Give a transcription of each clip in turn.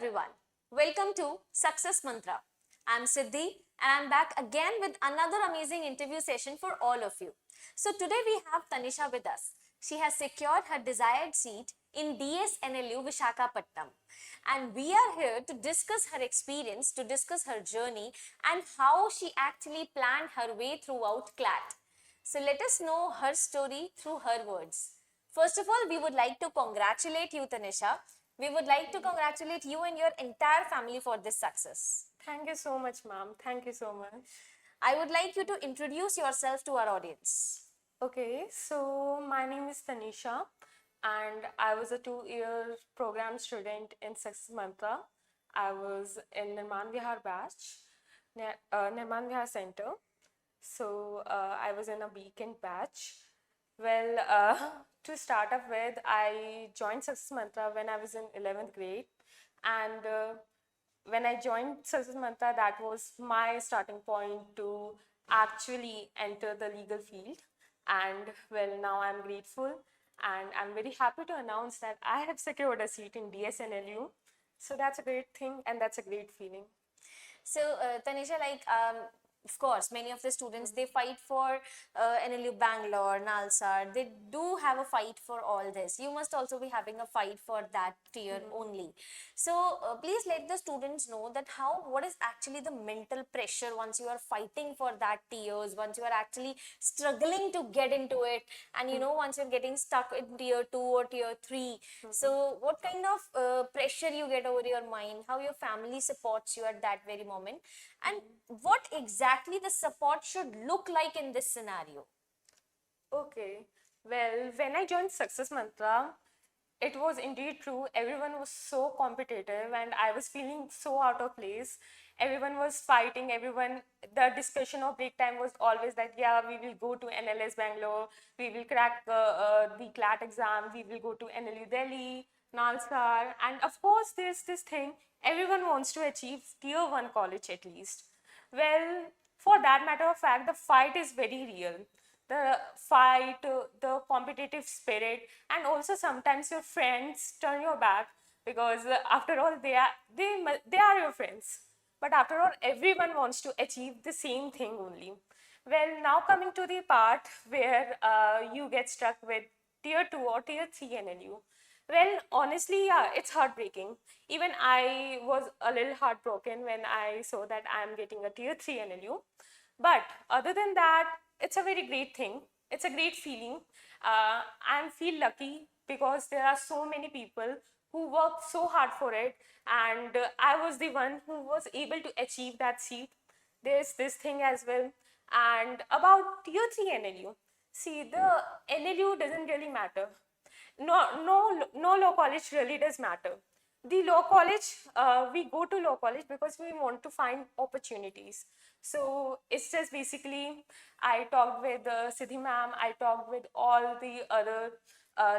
everyone. Welcome to Success Mantra. I'm Siddhi and I'm back again with another amazing interview session for all of you. So today we have Tanisha with us. She has secured her desired seat in DSNLU Vishakhapatnam, and we are here to discuss her experience, to discuss her journey and how she actually planned her way throughout CLAT. So let us know her story through her words. First of all, we would like to congratulate you, Tanisha. We would like to congratulate you and your entire family for this success. Thank you so much, ma'am. Thank you so much. I would like you to introduce yourself to our audience. Okay, so my name is Tanisha, and I was a 2-year program student in Success Mantra. I was in Nirman Vihar batch, Nirman Vihar Center. So I was in a weekend batch. Well, to start off with, I joined Success Mantra when I was in 11th grade, and when I joined Success Mantra, that was my starting point to actually enter the legal field. And well, now I'm grateful and I'm very happy to announce that I have secured a seat in DSNLU. So that's a great thing and that's a great feeling. So, Tanisha, of course, many of the students they fight for NLU Bangalore, Nalsar. They do have a fight for all this. You must also be having a fight for that tier only. So, please let the students know that what is actually the mental pressure once you are fighting for that tiers, once you are actually struggling to get into it, and once you're getting stuck in tier 2 or tier 3. So, what kind of pressure you get over your mind, how your family supports you at that very moment, and what exactly the support should look like in this scenario? Okay, well, when I joined Success Mantra, it was indeed true. Everyone was so competitive, and I was feeling so out of place. Everyone was fighting. The discussion of break time was always that, yeah, we will go to NLS Bangalore, we will crack the CLAT exam, we will go to NLU Delhi, Nalsar. And of course, there's this thing everyone wants to achieve tier 1 college at least. Well, for that matter of fact, the fight is very real. The fight, the competitive spirit, and also sometimes your friends turn your back because after all, they are your friends. But after all, everyone wants to achieve the same thing only. Well, now coming to the part where you get stuck with tier 2 or tier 3 NLU. Well, honestly, yeah, it's heartbreaking. Even I was a little heartbroken when I saw that I'm getting a tier 3 NLU. But other than that, it's a very great thing. It's a great feeling. I feel lucky because there are so many people who worked so hard for it, and I was the one who was able to achieve that seat. There's this thing as well. And about tier 3 NLU, see, the NLU doesn't really matter. No law college really does matter. The law college, we go to law college because we want to find opportunities. So it's just basically, I talked with Siddhi ma'am, I talked with all the other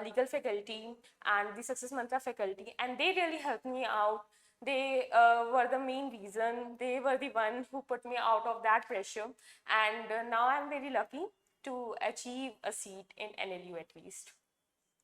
legal faculty and the Success Mantra faculty, and they really helped me out. They were the main reason. They were the one who put me out of that pressure. And now I'm very lucky to achieve a seat in NLU at least.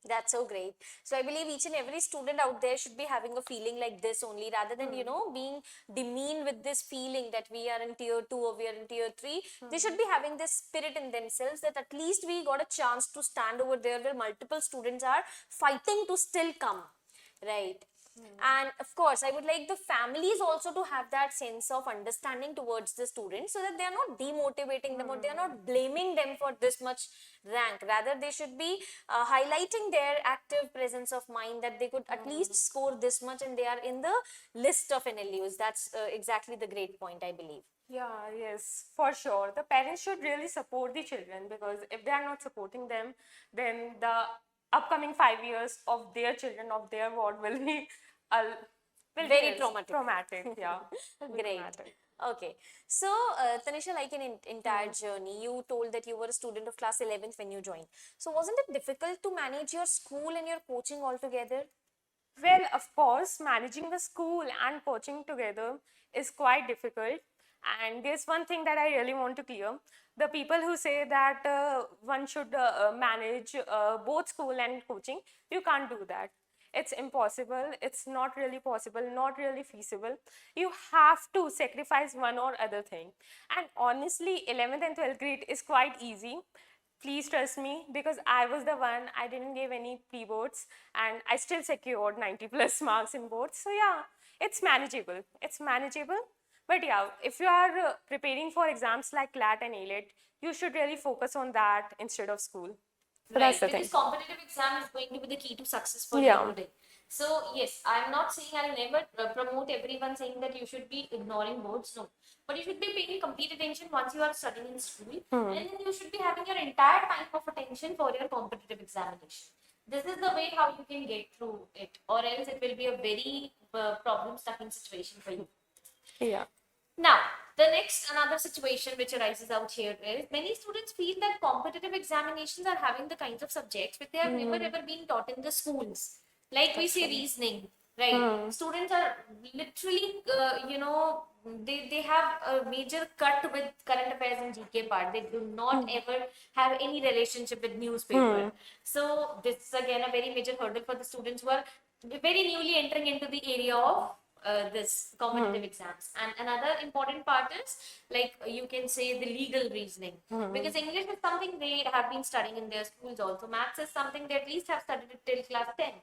That's so great. So I believe each and every student out there should be having a feeling like this only, rather than being demeaned with this feeling that we are in tier 2 or we are in tier 3. They should be having this spirit in themselves that at least we got a chance to stand over there where multiple students are fighting to still come, right? And of course, I would like the families also to have that sense of understanding towards the students so that they are not demotivating them or they are not blaming them for this much rank. Rather, they should be highlighting their active presence of mind that they could at least score this much and they are in the list of NLUs. That's exactly the great point, I believe. Yeah, yes, for sure. The parents should really support the children because if they are not supporting them, then the upcoming 5 years of their children, of their ward uh, will Very be traumatic. traumatic. Yeah, Great. traumatic. Okay. So, Tanisha, like an entire journey, you told that you were a student of class 11th when you joined. So, wasn't it difficult to manage your school and your coaching altogether? Well, of course, managing the school and coaching together is quite difficult. And there's one thing that I really want to clear. The people who say that one should manage both school and coaching, you can't do that. it's impossible, it's not really possible, not really feasible. You have to sacrifice one or other thing. And honestly, 11th and 12th grade is quite easy. Please trust me, because I was the one, I didn't give any pre-boards and I still secured 90 plus marks in boards. So yeah, it's manageable. It's manageable. But yeah, if you are preparing for exams like CLAT and ALET, you should really focus on that instead of school. So Right, that's the because thing. competitive exam is going to be the key to success for Yeah. you today. So yes, I'm not saying I'll never promote everyone saying that you should be ignoring boards. No, but you should be paying complete attention once you are studying in school, and then you should be having your entire time of attention for your competitive examination. This is the way how you can get through it, or else it will be a very problem-stuffing situation for you. Yeah. Now, the next another situation which arises out here is many students feel that competitive examinations are having the kinds of subjects which they have never ever been taught in the schools. Like we say reasoning, right? Students are literally, they have a major cut with current affairs and GK part. They do not ever have any relationship with newspaper. So this is again a very major hurdle for the students who are very newly entering into the area of this competitive exams. And another important part is like you can say the legal reasoning, because English is something they have been studying in their schools also. Maths is something they at least have studied it till class 10th.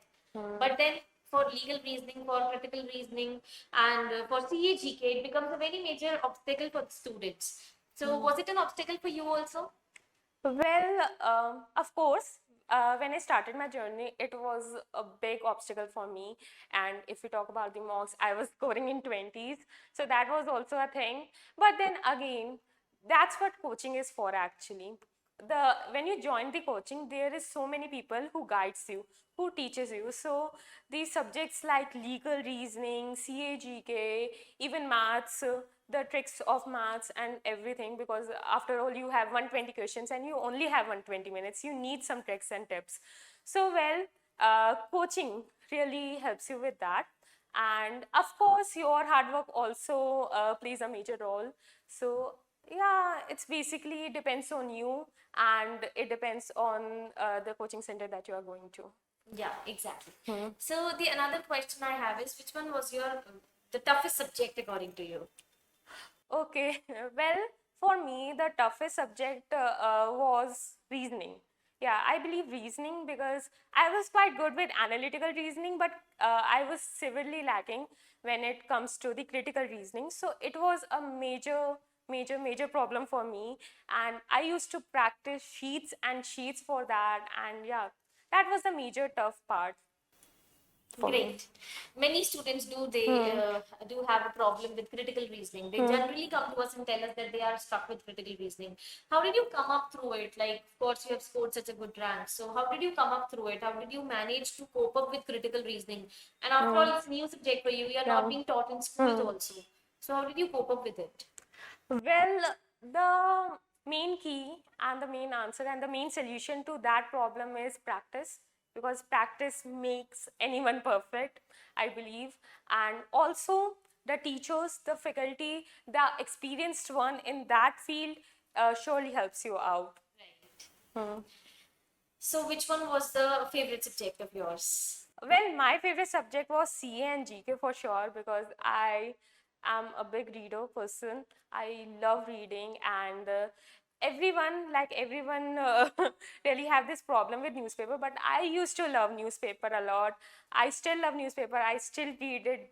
But then for legal reasoning, for critical reasoning, and for CAGK, it becomes a very major obstacle for the students. So was it an obstacle for you also? Well, of course, when I started my journey, it was a big obstacle for me. And if we talk about the marks, I was scoring in 20s. So that was also a thing. But then again, that's what coaching is for actually. When you join the coaching, there is so many people who guides you, who teaches you. So these subjects like legal reasoning, CAGK, even maths, the tricks of maths and everything, because after all you have 120 questions and you only have 120 minutes, you need some tricks and tips. So well, coaching really helps you with that. And of course your hard work also plays a major role. So yeah, it's basically depends on you, and it depends on the coaching center that you are going to. Yeah, exactly. So the another question I have is which one was your the toughest subject according to you? Okay, well, for me, the toughest subject was reasoning. Yeah, I believe reasoning, because I was quite good with analytical reasoning, but I was severely lacking when it comes to the critical reasoning. So it was a major problem for me. And I used to practice sheets and sheets for that. And yeah, that was the major tough part for me. Great. Many students do have a problem with critical reasoning. They generally come to us and tell us that they are stuck with critical reasoning. How did you come up through it? Like, of course, you have scored such a good rank. So, how did you come up through it? How did you manage to cope up with critical reasoning? And after all, it's a new subject for you. You are not being taught in schools also. So, how did you cope up with it? Well, the main key and the main answer and the main solution to that problem is practice, because practice makes anyone perfect, I believe. And also, the teachers, the faculty, the experienced one in that field surely helps you out. Right. So, which one was the favorite subject of yours? Well, my favorite subject was CA and GK for sure, because I am a big reader person. I love reading, and everyone really have this problem with newspaper, but I used to love newspaper a lot. I still love newspaper. I still read it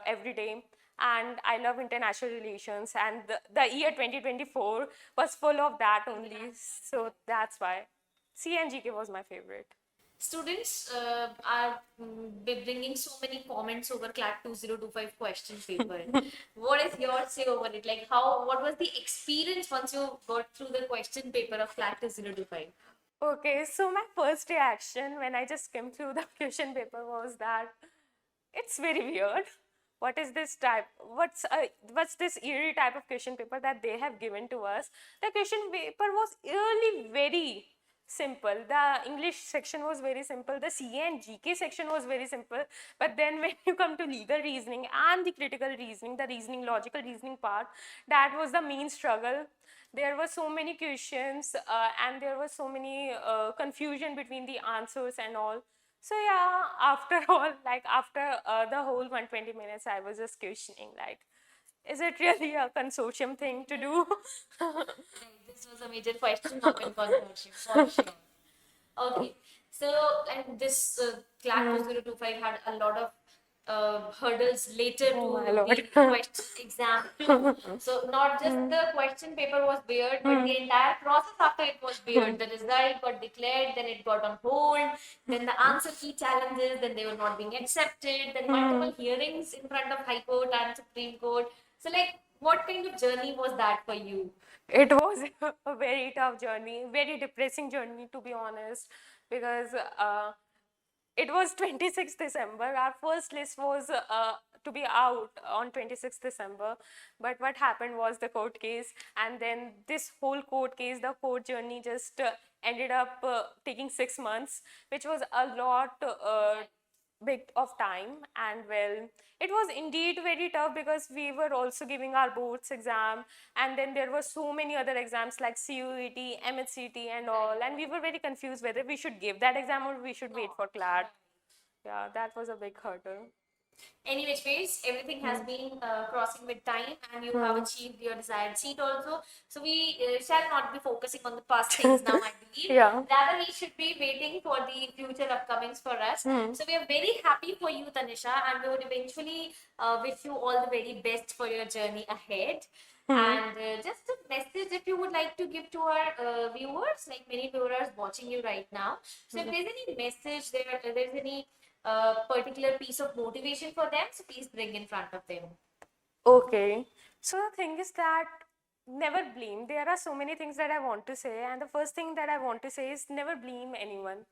every day. And I love international relations, and the year 2024 was full of that only. So that's why CA and GK was my favorite. Students are bringing so many comments over CLAT 2025 question paper. What is your say over it? Like, what was the experience once you got through the question paper of CLAT 2025? Okay, so my first reaction when I just skimmed through the question paper was that it's very weird. What is this type? What's this eerie type of question paper that they have given to us? The question paper was really very simple. The English section was very simple. The CA and GK section was very simple. But then when you come to legal reasoning and the critical reasoning, the reasoning, logical reasoning part, that was the main struggle. There were so many questions and there was so many confusion between the answers and all. So yeah, after all, like after the whole 120 minutes, I was just questioning, like, is it really a consortium thing to do? This was a major question mark in consortium for sure. Okay, so and this CLAT 2025 had a lot of hurdles later Oh my to lord. the question exam too. So not just the question paper was weird, but the entire process after it was weird. The result got declared, then it got on hold, then the answer key challenges, then they were not being accepted, then multiple hearings in front of High Court and Supreme Court. So like, what kind of journey was that for you? It was a very tough journey, very depressing journey, to be honest, because it was 26th December. Our first list was to be out on 26th December. But what happened was the court case, and then this whole court case, the court journey just ended up taking 6 months, which was a lot big of time. And well, it was indeed very tough because we were also giving our boards exam, and then there were so many other exams like CUET, MHCT and all, and we were very confused whether we should give that exam or we should wait for CLAT. Yeah, that was a big hurdle. Any which ways, everything has been crossing with time, and you have achieved your desired seat also. So we shall not be focusing on the past things now, I believe. Yeah. Rather, we should be waiting for the future upcomings for us. So we are very happy for you, Tanisha, and we would eventually wish you all the very best for your journey ahead. And just a message if you would like to give to our viewers, like many viewers watching you right now. So if there's any message there, if there's any particular piece of motivation for them, so please bring in front of them. Okay. So the thing is that never blame. There are so many things that I want to say, and the first thing that I want to say is never blame anyone.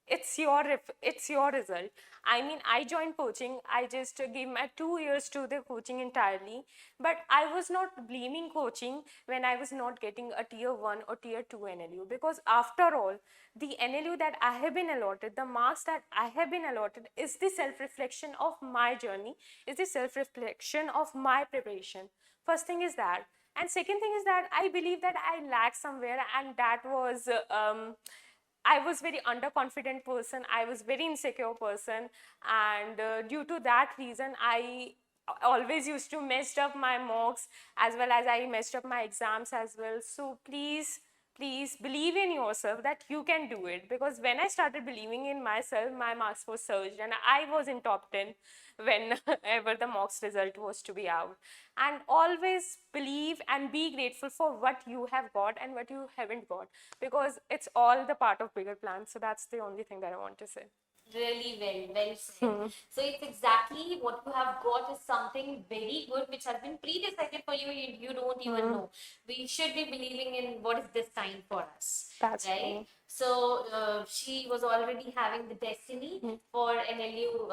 It's your result. I mean, I joined coaching. I just gave my 2 years to the coaching entirely, but I was not blaming coaching when I was not getting a tier 1 or tier 2 NLU, because after all, the NLU that I have been allotted, the marks that I have been allotted, is the self reflection of my journey, is the self reflection of my preparation. First thing is that. And second thing is that I believe that I lacked somewhere, and that was I was very underconfident person. I was very insecure person, and due to that reason, I always used to mess up my mocks, as well as I messed up my exams as well. So please believe in yourself that you can do it, because when I started believing in myself, my marks were surged and I was in top 10 whenever the mocks result was to be out. And always believe and be grateful for what you have got and what you haven't got, because it's all the part of bigger plans. So that's the only thing that I want to say. Really well said. So it's exactly what you have got is something very good which has been pre-decided for you. You don't even know. We should be believing in what is destined for us, That's right? true. So she was already having the destiny for NLU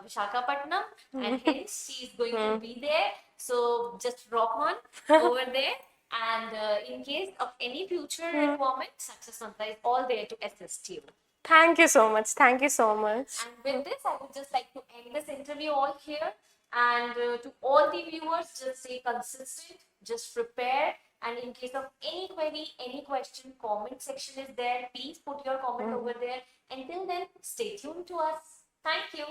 Vishakhapatnam, and hence she is going to be there. So just rock on over there. And in case of any future requirement, Success Mantra is all there to assist you. Thank you so much. Thank you so much. And with this, I would just like to end this interview all here. And to all the viewers, just stay consistent, just prepare. And in case of any query, any question, comment section is there. Please put your comment over there. Until then, stay tuned to us. Thank you.